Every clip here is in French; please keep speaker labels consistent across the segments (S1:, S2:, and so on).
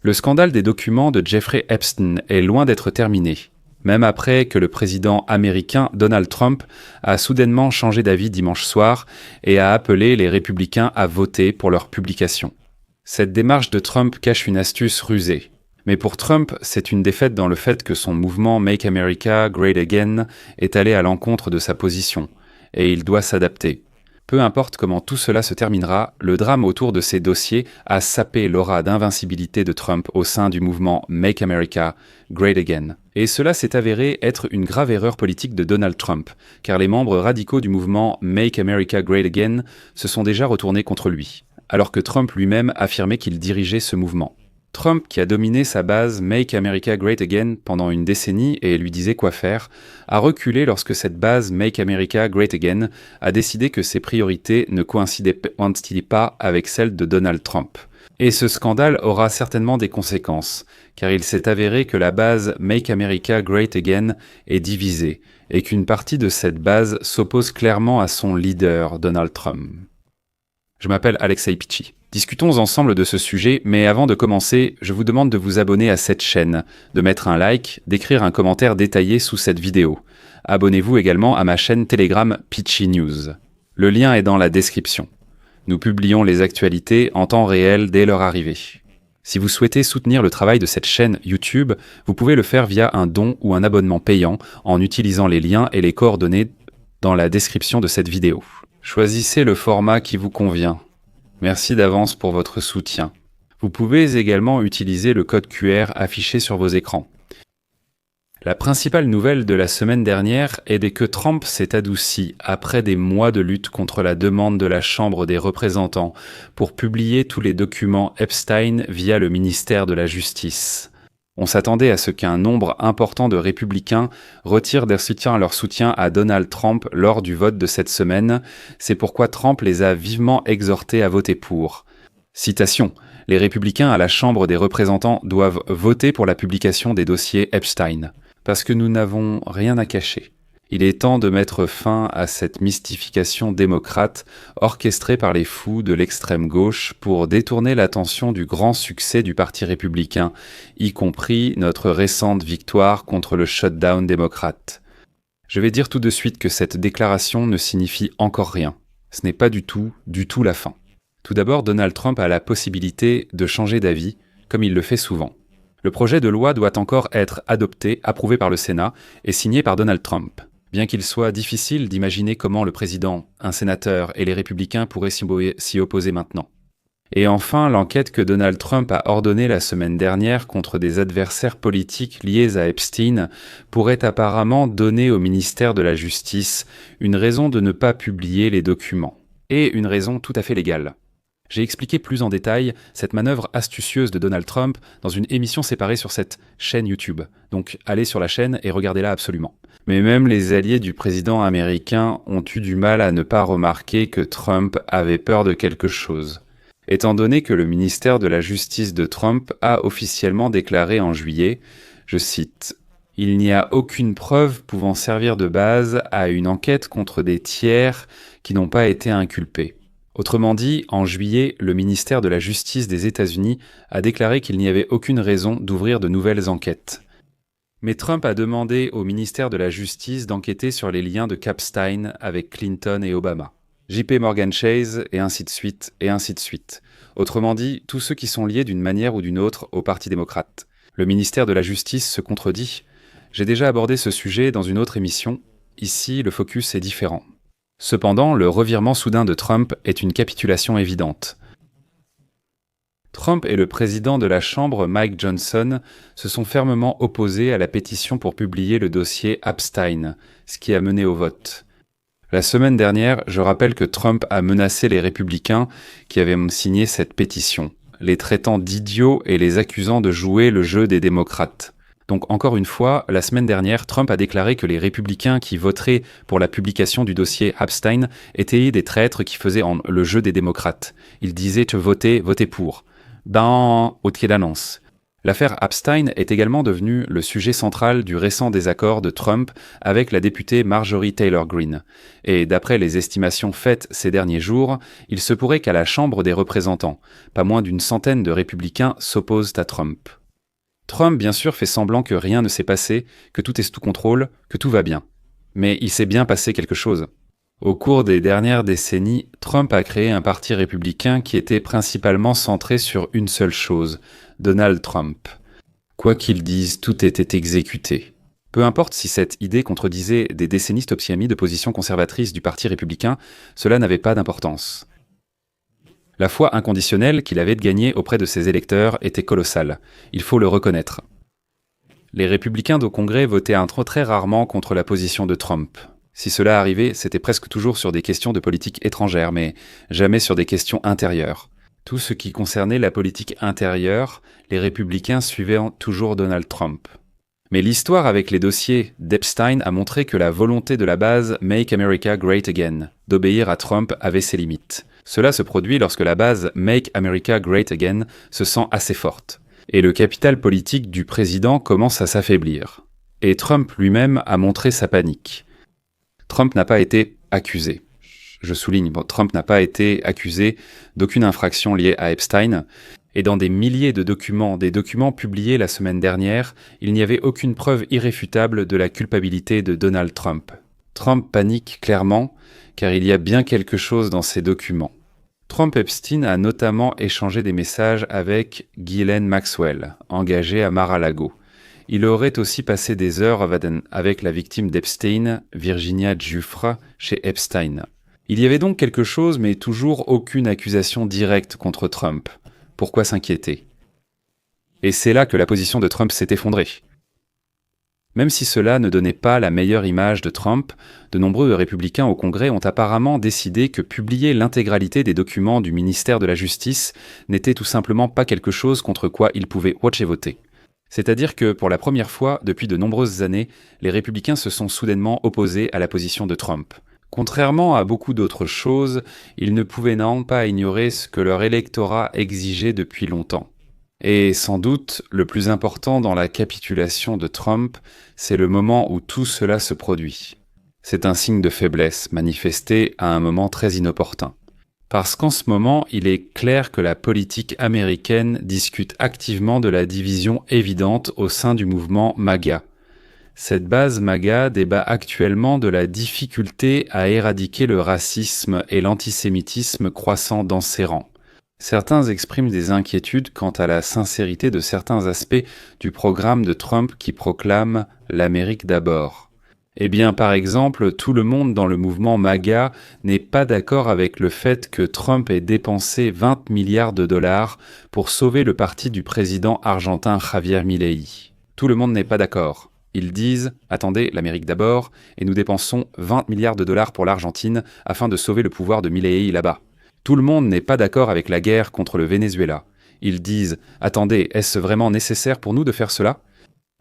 S1: Le scandale des documents de Jeffrey Epstein est loin d'être terminé, même après que le président américain Donald Trump a soudainement changé d'avis dimanche soir et a appelé les républicains à voter pour leur publication. Cette démarche de Trump cache une astuce rusée. Mais pour Trump, c'est une défaite dans le fait que son mouvement Make America Great Again est allé à l'encontre de sa position, et il doit s'adapter. Peu importe comment tout cela se terminera, le drame autour de ces dossiers a sapé l'aura d'invincibilité de Trump au sein du mouvement Make America Great Again. Et cela s'est avéré être une grave erreur politique de Donald Trump, car les membres radicaux du mouvement Make America Great Again se sont déjà retournés contre lui, alors que Trump lui-même affirmait qu'il dirigeait ce mouvement. Trump, qui a dominé sa base Make America Great Again pendant une décennie et lui disait quoi faire, a reculé lorsque cette base Make America Great Again a décidé que ses priorités ne coïncidaient pas avec celles de Donald Trump. Et ce scandale aura certainement des conséquences, car il s'est avéré que la base Make America Great Again est divisée, et qu'une partie de cette base s'oppose clairement à son leader, Donald Trump. Je m'appelle Alexei Pichi. Discutons ensemble de ce sujet, mais avant de commencer, je vous demande de vous abonner à cette chaîne, de mettre un like, d'écrire un commentaire détaillé sous cette vidéo. Abonnez-vous également à ma chaîne Telegram Pichi News. Le lien est dans la description. Nous publions les actualités en temps réel dès leur arrivée. Si vous souhaitez soutenir le travail de cette chaîne YouTube, vous pouvez le faire via un don ou un abonnement payant en utilisant les liens et les coordonnées dans la description de cette vidéo. Choisissez le format qui vous convient. Merci d'avance pour votre soutien. Vous pouvez également utiliser le code QR affiché sur vos écrans. La principale nouvelle de la semaine dernière est que Trump s'est adouci après des mois de lutte contre la demande de la Chambre des représentants pour publier tous les documents Epstein via le ministère de la Justice. On s'attendait à ce qu'un nombre important de républicains retirent leur soutien à Donald Trump lors du vote de cette semaine. C'est pourquoi Trump les a vivement exhortés à voter pour. Citation : « Les républicains à la Chambre des représentants doivent voter pour la publication des dossiers Epstein, parce que nous n'avons rien à cacher. Il est temps de mettre fin à cette mystification démocrate orchestrée par les fous de l'extrême gauche pour détourner l'attention du grand succès du Parti républicain, y compris notre récente victoire contre le shutdown démocrate. » Je vais dire tout de suite que cette déclaration ne signifie encore rien. Ce n'est pas du tout la fin. Tout d'abord, Donald Trump a la possibilité de changer d'avis, comme il le fait souvent. Le projet de loi doit encore être adopté, approuvé par le Sénat et signé par Donald Trump. Bien qu'il soit difficile d'imaginer comment le président, un sénateur et les républicains pourraient s'y opposer maintenant. Et enfin, l'enquête que Donald Trump a ordonnée la semaine dernière contre des adversaires politiques liés à Epstein pourrait apparemment donner au ministère de la Justice une raison de ne pas publier les documents. Et une raison tout à fait légale. J'ai expliqué plus en détail cette manœuvre astucieuse de Donald Trump dans une émission séparée sur cette chaîne YouTube. Donc allez sur la chaîne et regardez-la absolument. Mais même les alliés du président américain ont eu du mal à ne pas remarquer que Trump avait peur de quelque chose. Étant donné que le ministère de la Justice de Trump a officiellement déclaré en juillet, je cite, « Il n'y a aucune preuve pouvant servir de base à une enquête contre des tiers qui n'ont pas été inculpés. » Autrement dit, en juillet, le ministère de la Justice des États-Unis a déclaré qu'il n'y avait aucune raison d'ouvrir de nouvelles enquêtes. Mais Trump a demandé au ministère de la Justice d'enquêter sur les liens de Epstein avec Clinton et Obama, JP Morgan Chase, et ainsi de suite, et ainsi de suite. Autrement dit, tous ceux qui sont liés d'une manière ou d'une autre au Parti démocrate. Le ministère de la Justice se contredit. J'ai déjà abordé ce sujet dans une autre émission. Ici, le focus est différent. Cependant, le revirement soudain de Trump est une capitulation évidente. Trump et le président de la Chambre, Mike Johnson, se sont fermement opposés à la pétition pour publier le dossier Epstein, ce qui a mené au vote. La semaine dernière, je rappelle que Trump a menacé les républicains qui avaient signé cette pétition, les traitant d'idiots et les accusant de jouer le jeu des démocrates. Donc encore une fois, la semaine dernière, Trump a déclaré que les républicains qui voteraient pour la publication du dossier Epstein étaient des traîtres qui faisaient le jeu des démocrates. Il disait « votez pour ». Dans autre annonce. L'affaire Epstein est également devenue le sujet central du récent désaccord de Trump avec la députée Marjorie Taylor Greene. Et d'après les estimations faites ces derniers jours, il se pourrait qu'à la Chambre des représentants, pas moins d'une centaine de républicains s'opposent à Trump. Trump, bien sûr, fait semblant que rien ne s'est passé, que tout est sous contrôle, que tout va bien. Mais il s'est bien passé quelque chose. Au cours des dernières décennies, Trump a créé un parti républicain qui était principalement centré sur une seule chose, Donald Trump. Quoi qu'il dise, tout était exécuté. Peu importe si cette idée contredisait des décennies stopsiamies de positions conservatrices du parti républicain, cela n'avait pas d'importance. La foi inconditionnelle qu'il avait de gagner auprès de ses électeurs était colossale, il faut le reconnaître. Les républicains au Congrès votaient très rarement contre la position de Trump. Si cela arrivait, c'était presque toujours sur des questions de politique étrangère, mais jamais sur des questions intérieures. Tout ce qui concernait la politique intérieure, les républicains suivaient toujours Donald Trump. Mais l'histoire avec les dossiers d'Epstein a montré que la volonté de la base Make America Great Again d'obéir à Trump avait ses limites. Cela se produit lorsque la base Make America Great Again se sent assez forte. Et le capital politique du président commence à s'affaiblir. Et Trump lui-même a montré sa panique. Trump n'a pas été accusé. Je souligne, Trump n'a pas été accusé d'aucune infraction liée à Epstein. Et dans des milliers de documents, des documents publiés la semaine dernière, il n'y avait aucune preuve irréfutable de la culpabilité de Donald Trump. Trump panique clairement, car il y a bien quelque chose dans ces documents. Trump-Epstein a notamment échangé des messages avec Ghislaine Maxwell, engagée à Mar-a-Lago. Il aurait aussi passé des heures avec la victime d'Epstein, Virginia Giuffre, chez Epstein. Il y avait donc quelque chose, mais toujours aucune accusation directe contre Trump. Pourquoi s'inquiéter? Et c'est là que la position de Trump s'est effondrée. Même si cela ne donnait pas la meilleure image de Trump, de nombreux républicains au Congrès ont apparemment décidé que publier l'intégralité des documents du ministère de la Justice n'était tout simplement pas quelque chose contre quoi ils pouvaient watcher voter. C'est-à-dire que, pour la première fois depuis de nombreuses années, les républicains se sont soudainement opposés à la position de Trump. Contrairement à beaucoup d'autres choses, ils ne pouvaient non pas ignorer ce que leur électorat exigeait depuis longtemps. Et sans doute, le plus important dans la capitulation de Trump, c'est le moment où tout cela se produit. C'est un signe de faiblesse manifesté à un moment très inopportun. Parce qu'en ce moment, il est clair que la politique américaine discute activement de la division évidente au sein du mouvement MAGA. Cette base MAGA débat actuellement de la difficulté à éradiquer le racisme et l'antisémitisme croissant dans ses rangs. Certains expriment des inquiétudes quant à la sincérité de certains aspects du programme de Trump qui proclame « l'Amérique d'abord ». Eh bien, par exemple, tout le monde dans le mouvement MAGA n'est pas d'accord avec le fait que Trump ait dépensé 20 milliards de dollars pour sauver le parti du président argentin Javier Milei. Tout le monde n'est pas d'accord. Ils disent « Attendez, l'Amérique d'abord, et nous dépensons 20 milliards de dollars pour l'Argentine afin de sauver le pouvoir de Milei là-bas. » Tout le monde n'est pas d'accord avec la guerre contre le Venezuela. Ils disent « Attendez, est-ce vraiment nécessaire pour nous de faire cela ?»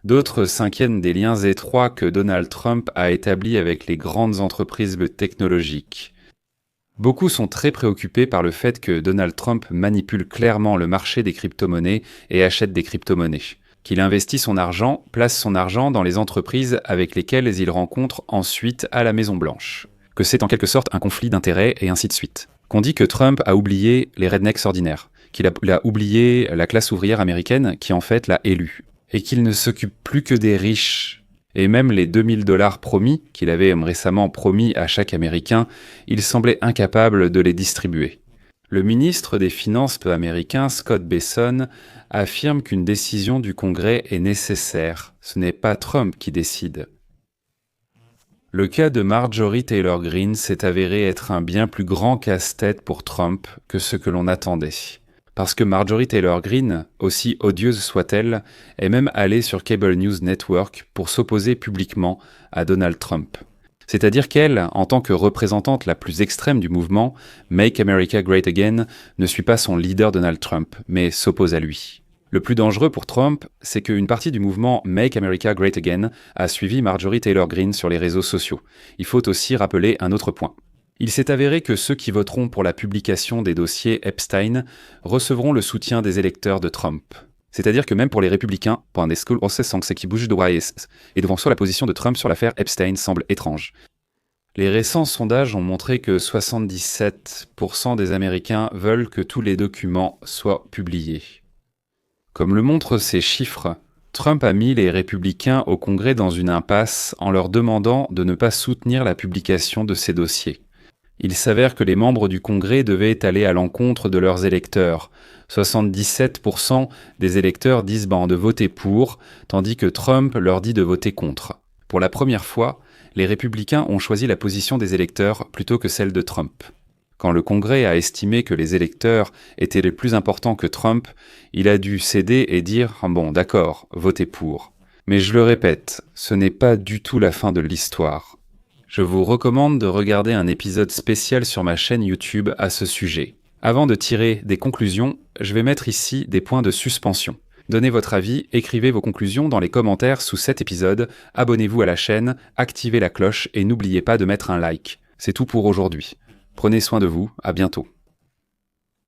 S1: D'autres s'inquiètent des liens étroits que Donald Trump a établis avec les grandes entreprises technologiques. Beaucoup sont très préoccupés par le fait que Donald Trump manipule clairement le marché des crypto-monnaies et achète des crypto-monnaies, qu'il investit son argent, place son argent dans les entreprises avec lesquelles il rencontre ensuite à la Maison-Blanche, que c'est en quelque sorte un conflit d'intérêts et ainsi de suite. Qu'on dit que Trump a oublié les rednecks ordinaires, qu'il a oublié la classe ouvrière américaine qui en fait l'a élu. Et qu'il ne s'occupe plus que des riches. Et même les 2000 $ promis, qu'il avait récemment promis à chaque Américain, il semblait incapable de les distribuer. Le ministre des Finances américain, Scott Bessent, affirme qu'une décision du Congrès est nécessaire. Ce n'est pas Trump qui décide. Le cas de Marjorie Taylor Greene s'est avéré être un bien plus grand casse-tête pour Trump que ce que l'on attendait. Parce que Marjorie Taylor Greene, aussi odieuse soit-elle, est même allée sur Cable News Network pour s'opposer publiquement à Donald Trump. C'est-à-dire qu'elle, en tant que représentante la plus extrême du mouvement Make America Great Again, ne suit pas son leader Donald Trump, mais s'oppose à lui. Le plus dangereux pour Trump, c'est qu'une partie du mouvement Make America Great Again a suivi Marjorie Taylor Greene sur les réseaux sociaux. Il faut aussi rappeler un autre point. Il s'est avéré que ceux qui voteront pour la publication des dossiers Epstein recevront le soutien des électeurs de Trump. C'est-à-dire que même pour les républicains, pour un school process sans qui bouge de et devant soi la position de Trump sur l'affaire Epstein semble étrange. Les récents sondages ont montré que 77% des Américains veulent que tous les documents soient publiés. Comme le montrent ces chiffres, Trump a mis les républicains au Congrès dans une impasse en leur demandant de ne pas soutenir la publication de ces dossiers. Il s'avère que les membres du Congrès devaient aller à l'encontre de leurs électeurs. 77% des électeurs disent de voter pour, tandis que Trump leur dit de voter contre. Pour la première fois, les républicains ont choisi la position des électeurs plutôt que celle de Trump. Quand le Congrès a estimé que les électeurs étaient les plus importants que Trump, il a dû céder et dire « Bon, d'accord, votez pour ». Mais je le répète, ce n'est pas du tout la fin de l'histoire. Je vous recommande de regarder un épisode spécial sur ma chaîne YouTube à ce sujet. Avant de tirer des conclusions, je vais mettre ici des points de suspension. Donnez votre avis, écrivez vos conclusions dans les commentaires sous cet épisode, abonnez-vous à la chaîne, activez la cloche et n'oubliez pas de mettre un like. C'est tout pour aujourd'hui. Prenez soin de vous, à bientôt.